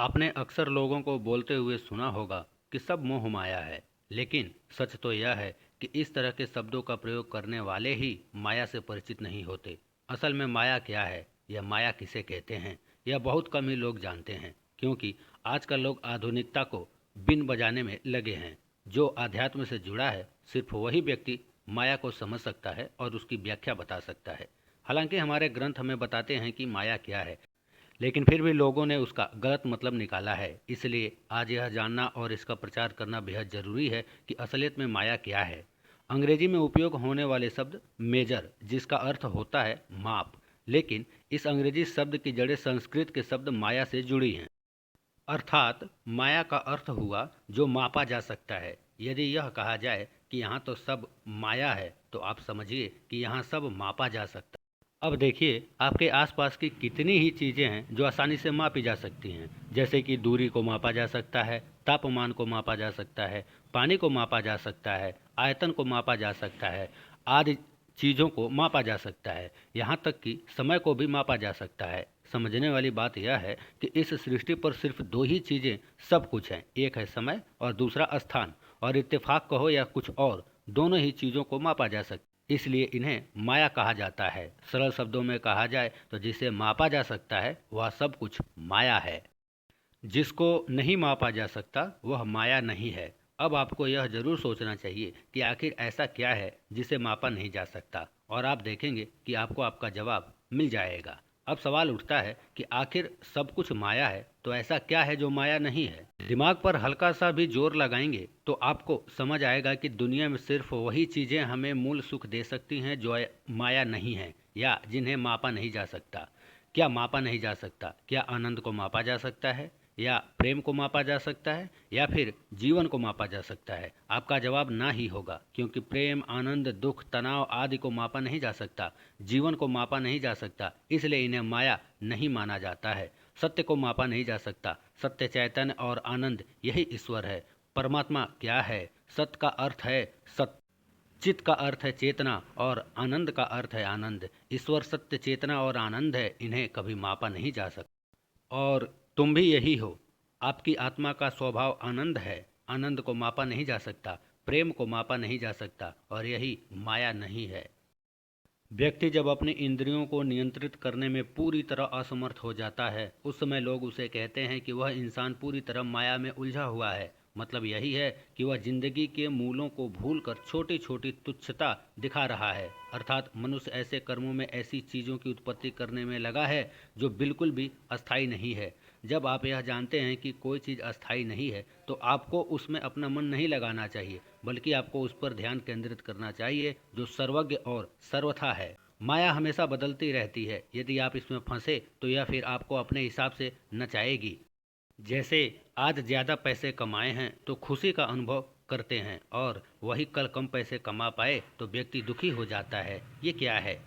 आपने अक्सर लोगों को बोलते हुए सुना होगा कि सब मोह माया है, लेकिन सच तो यह है कि इस तरह के शब्दों का प्रयोग करने वाले ही माया से परिचित नहीं होते। असल में माया क्या है, यह माया किसे कहते हैं, यह बहुत कम ही लोग जानते हैं, क्योंकि आजकल लोग आधुनिकता को बिन बजाने में लगे हैं। जो आध्यात्म से जुड़ा है, सिर्फ वही व्यक्ति माया को समझ सकता है और उसकी व्याख्या बता सकता है। हालांकि हमारे ग्रंथ हमें बताते हैं कि माया क्या है, लेकिन फिर भी लोगों ने उसका गलत मतलब निकाला है। इसलिए आज यह जानना और इसका प्रचार करना बेहद ज़रूरी है कि असलियत में माया क्या है। अंग्रेजी में उपयोग होने वाले शब्द मेजर, जिसका अर्थ होता है माप, लेकिन इस अंग्रेजी शब्द की जड़ें संस्कृत के शब्द माया से जुड़ी हैं। अर्थात माया का अर्थ हुआ जो मापा जा सकता है। यदि यह कहा जाए कि यहाँ तो सब माया है, तो आप समझिए कि यहाँ सब मापा जा सकता है। अब देखिए, आपके आसपास की कितनी ही चीज़ें हैं जो आसानी से मापी जा सकती हैं। जैसे कि दूरी को मापा जा सकता है, तापमान को मापा जा सकता है, पानी को मापा जा सकता है, आयतन को मापा जा सकता है, आदि चीज़ों को मापा जा सकता है। यहाँ तक कि समय को भी मापा जा सकता है। समझने वाली बात यह है कि इस सृष्टि पर सिर्फ दो ही चीज़ें सब कुछ हैं, एक है समय और दूसरा स्थान। और इत्तेफाक कहो या कुछ और, दोनों ही चीज़ों को मापा जा सकता है, इसलिए इन्हें माया कहा जाता है। सरल शब्दों में कहा जाए तो जिसे मापा जा सकता है वह सब कुछ माया है। जिसको नहीं मापा जा सकता वह माया नहीं है। अब आपको यह जरूर सोचना चाहिए कि आखिर ऐसा क्या है जिसे मापा नहीं जा सकता, और आप देखेंगे कि आपको आपका जवाब मिल जाएगा। अब सवाल उठता है कि आखिर सब कुछ माया है, तो ऐसा क्या है जो माया नहीं है। दिमाग पर हल्का सा भी जोर लगाएंगे तो आपको समझ आएगा कि दुनिया में सिर्फ वही चीज़ें हमें मूल सुख दे सकती हैं जो माया नहीं है, या जिन्हें मापा नहीं जा सकता। क्या मापा नहीं जा सकता? क्या आनंद को मापा जा सकता है, या प्रेम को मापा जा सकता है, या फिर जीवन को मापा जा सकता है? आपका जवाब ना ही होगा, क्योंकि प्रेम, आनंद, दुख, तनाव आदि को मापा नहीं जा सकता, जीवन को मापा नहीं जा सकता, इसलिए इन्हें माया नहीं माना जाता है। सत्य को मापा नहीं जा सकता। सत्य, चैतन्य और आनंद यही ईश्वर है। परमात्मा क्या है? सत्य का अर्थ है सत्य, चित का अर्थ है चेतना, और आनंद का अर्थ है आनंद। ईश्वर सत्य, चेतना और आनंद है, इन्हें कभी मापा नहीं जा सकता। और तुम भी यही हो। आपकी आत्मा का स्वभाव आनंद है। आनंद को मापा नहीं जा सकता, प्रेम को मापा नहीं जा सकता, और यही माया नहीं है। व्यक्ति जब अपनी इंद्रियों को नियंत्रित करने में पूरी तरह असमर्थ हो जाता है, उस समय लोग उसे कहते हैं कि वह इंसान पूरी तरह माया में उलझा हुआ है। मतलब यही है कि वह जिंदगी के मूलों को भूलकर छोटी छोटी तुच्छता दिखा रहा है। अर्थात मनुष्य ऐसे कर्मों में, ऐसी चीज़ों की उत्पत्ति करने में लगा है जो बिल्कुल भी अस्थायी नहीं है। जब आप यह जानते हैं कि कोई चीज़ अस्थायी नहीं है, तो आपको उसमें अपना मन नहीं लगाना चाहिए, बल्कि आपको उस पर ध्यान केंद्रित करना चाहिए जो सर्वज्ञ और सर्वथा है। माया हमेशा बदलती रहती है। यदि आप इसमें फंसे तो यह फिर आपको अपने हिसाब से नचाएगी। जैसे आज ज़्यादा पैसे कमाए हैं तो खुशी का अनुभव करते हैं, और वही कल कम पैसे कमा पाए तो व्यक्ति दुखी हो जाता है। ये क्या है?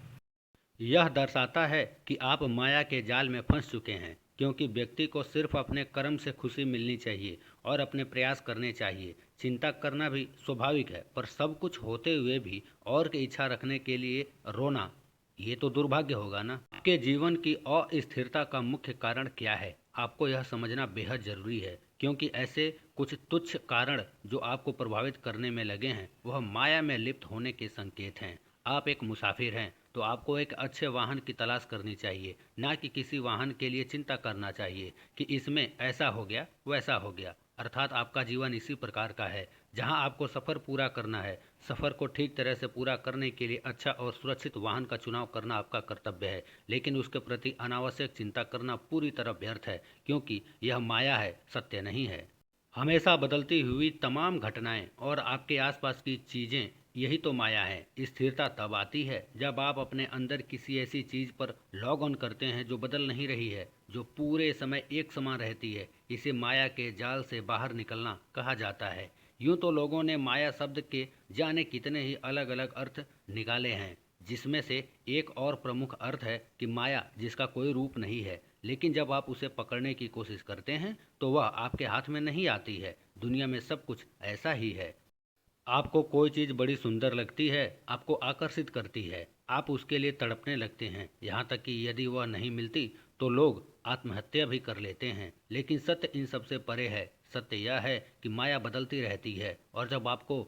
यह दर्शाता है कि आप माया के जाल में फंस चुके हैं, क्योंकि व्यक्ति को सिर्फ अपने कर्म से खुशी मिलनी चाहिए और अपने प्रयास करने चाहिए। चिंता करना भी स्वाभाविक है, पर सब कुछ होते हुए भी और की इच्छा रखने के लिए रोना, ये तो दुर्भाग्य होगा ना। आपके जीवन की अस्थिरता का मुख्य कारण क्या है, आपको यह समझना बेहद जरूरी है, क्योंकि ऐसे कुछ तुच्छ कारण जो आपको प्रभावित करने में लगे हैं, वह माया में लिप्त होने के संकेत हैं। आप एक मुसाफिर हैं, तो आपको एक अच्छे वाहन की तलाश करनी चाहिए, ना कि किसी वाहन के लिए चिंता करना चाहिए कि इसमें ऐसा हो गया वैसा हो गया। अर्थात आपका जीवन इसी प्रकार का है, जहां आपको सफ़र पूरा करना है। सफ़र को ठीक तरह से पूरा करने के लिए अच्छा और सुरक्षित वाहन का चुनाव करना आपका कर्तव्य है, लेकिन उसके प्रति अनावश्यक चिंता करना पूरी तरह व्यर्थ है, क्योंकि यह माया है, सत्य नहीं है। हमेशा बदलती हुई तमाम घटनाएं और आपके आसपास की चीज़ें, यही तो माया है। स्थिरता तब आती है जब आप अपने अंदर किसी ऐसी चीज़ पर लॉग ऑन करते हैं जो बदल नहीं रही है, जो पूरे समय एक समान रहती है। इसे माया के जाल से बाहर निकलना कहा जाता है। यूं तो लोगों ने माया शब्द के जाने कितने ही अलग अलग अर्थ निकाले हैं, जिसमें से एक और प्रमुख अर्थ है कि माया जिसका कोई रूप नहीं है, लेकिन जब आप उसे पकड़ने की कोशिश करते हैं तो वह आपके हाथ में नहीं आती है। दुनिया में सब कुछ ऐसा ही है। आपको कोई चीज़ बड़ी सुंदर लगती है, आपको आकर्षित करती है, आप उसके लिए तड़पने लगते हैं, यहाँ तक कि यदि वह नहीं मिलती तो लोग आत्महत्या भी कर लेते हैं। लेकिन सत्य इन सबसे परे है। सत्य यह है कि माया बदलती रहती है, और जब आपको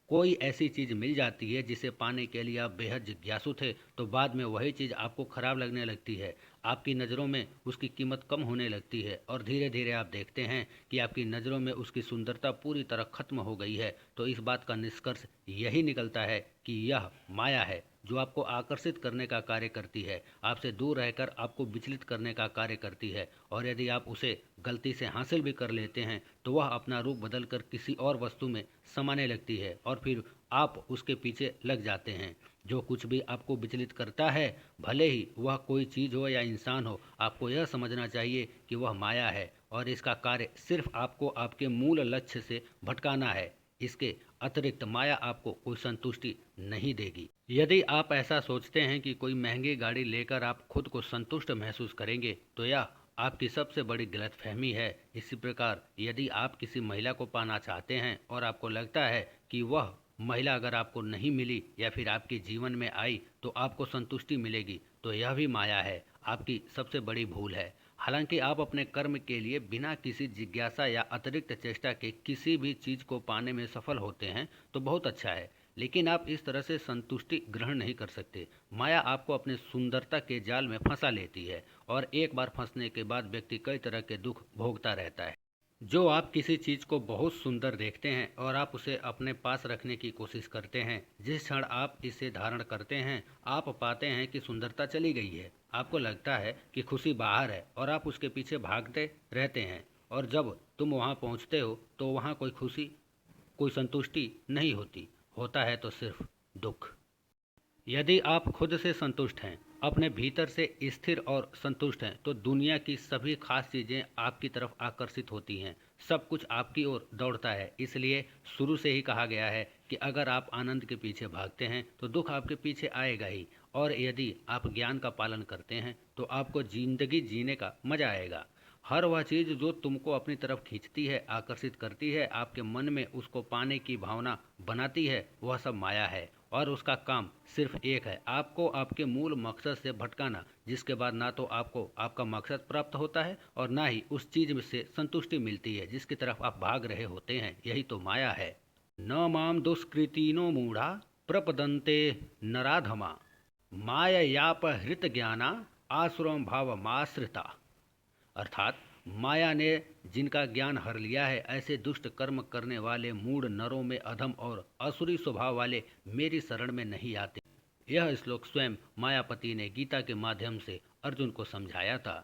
कोई ऐसी चीज़ मिल जाती है जिसे पाने के लिए आप बेहद जिज्ञासु थे, तो बाद में वही चीज़ आपको खराब लगने लगती है। आपकी नज़रों में उसकी कीमत कम होने लगती है, और धीरे धीरे आप देखते हैं कि आपकी नज़रों में उसकी सुंदरता पूरी तरह खत्म हो गई है। तो इस बात का निष्कर्ष यही निकलता है कि यह माया है जो आपको आकर्षित करने का कार्य करती है, आपसे दूर रहकर आपको विचलित करने का कार्य करती है। और यदि आप उसे गलती से हासिल भी कर लेते हैं तो वह अपना रूप बदलकर किसी और वस्तु में समाने लगती है, और फिर आप उसके पीछे लग जाते हैं। जो कुछ भी आपको विचलित करता है, भले ही वह कोई चीज़ हो या इंसान हो, आपको यह समझना चाहिए कि वह माया है, और इसका कार्य सिर्फ आपको आपके मूल लक्ष्य से भटकाना है। इसके अतिरिक्त माया आपको कोई संतुष्टि नहीं देगी। यदि आप ऐसा सोचते हैं कि कोई महंगी गाड़ी लेकर आप खुद को संतुष्ट महसूस करेंगे, तो यह आपकी सबसे बड़ी गलतफहमी है। इसी प्रकार यदि आप किसी महिला को पाना चाहते हैं और आपको लगता है कि वह महिला अगर आपको नहीं मिली या फिर आपके जीवन में आई तो आपको संतुष्टि मिलेगी, तो यह भी माया है, आपकी सबसे बड़ी भूल है। हालांकि आप अपने कर्म के लिए बिना किसी जिज्ञासा या अतिरिक्त चेष्टा के किसी भी चीज़ को पाने में सफल होते हैं तो बहुत अच्छा है, लेकिन आप इस तरह से संतुष्टि ग्रहण नहीं कर सकते। माया आपको अपने सुंदरता के जाल में फंसा लेती है, और एक बार फंसने के बाद व्यक्ति कई तरह के दुख भोगता रहता है। जो आप किसी चीज़ को बहुत सुंदर देखते हैं और आप उसे अपने पास रखने की कोशिश करते हैं, जिस क्षण आप इसे धारण करते हैं आप पाते हैं कि सुंदरता चली गई है। आपको लगता है कि खुशी बाहर है और आप उसके पीछे भागते रहते हैं, और जब तुम वहां पहुंचते हो तो वहां कोई खुशी, कोई संतुष्टि नहीं होती, होता है तो सिर्फ दुख। यदि आप खुद से संतुष्ट हैं, अपने भीतर से स्थिर और संतुष्ट हैं, तो दुनिया की सभी खास चीज़ें आपकी तरफ आकर्षित होती हैं, सब कुछ आपकी ओर दौड़ता है। इसलिए शुरू से ही कहा गया है कि अगर आप आनंद के पीछे भागते हैं तो दुख आपके पीछे आएगा ही, और यदि आप ज्ञान का पालन करते हैं तो आपको जिंदगी जीने का मजा आएगा। हर वह चीज़ जो तुमको अपनी तरफ खींचती है, आकर्षित करती है, आपके मन में उसको पाने की भावना बनाती है, वह सब माया है, और उसका काम सिर्फ एक है, आपको आपके मूल मकसद से भटकाना, जिसके बाद ना तो आपको आपका मकसद प्राप्त होता है और ना ही उस चीज़ में से संतुष्टि मिलती है जिसकी तरफ आप भाग रहे होते हैं। यही तो माया है। न माम दुष्कृतिनो मूढ़ा प्रपदन्ते नराधमा माययापहृत ज्ञाना आसुरम भावमाश्रिता। अर्थात माया ने जिनका ज्ञान हर लिया है, ऐसे दुष्ट कर्म करने वाले मूढ़ नरों में अधम और असुरी स्वभाव वाले मेरी शरण में नहीं आते। यह श्लोक स्वयं मायापति ने गीता के माध्यम से अर्जुन को समझाया था।